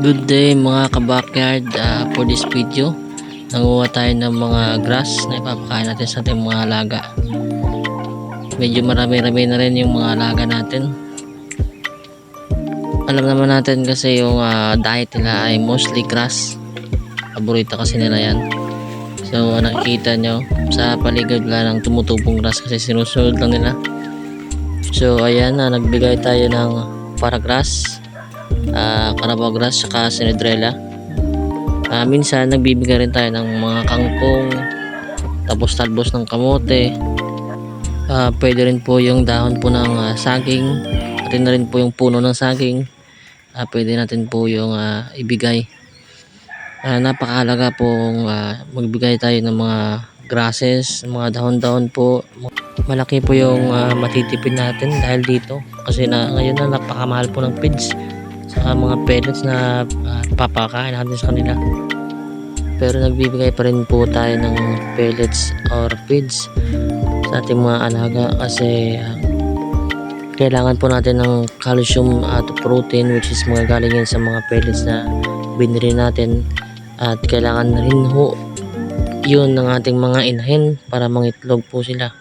Good day mga kabakyard. For this video, nanguha tayo ng mga grass na ipapakain natin sa ating mga alaga. Medyo marami-rami na rin yung mga alaga natin. Alam naman natin kasi yung diet nila ay mostly grass. Paborito kasi nila yan. So nakikita nyo sa paligid lang ng tumutubong grass kasi sinusunod lang nila. So ayan, nagbigay tayo ng paragrass, Carabao grass saka Sinedrella. Minsan nagbibigay rin tayo ng mga kangkong, tapos talbos ng kamote. Pwede rin po yung dahon po ng saging, pati na rin po yung puno ng saging. Pwede natin po yung ibigay. Napakahalaga pong magbigay tayo ng mga grasses, mga dahon-dahon po. Malaki po yung matitipid natin dahil dito kasi ngayon na napakamahal po ng feeds sa mga pellets na papakain natin sa kanila. Pero nagbibigay pa rin po tayo ng pellets or feeds sa ating mga alaga kasi kailangan po natin ng calcium at protein, which is mga galing yan sa mga pellets na binili natin, at kailangan rin ho yun ng ating mga inahin para mangitlog po sila.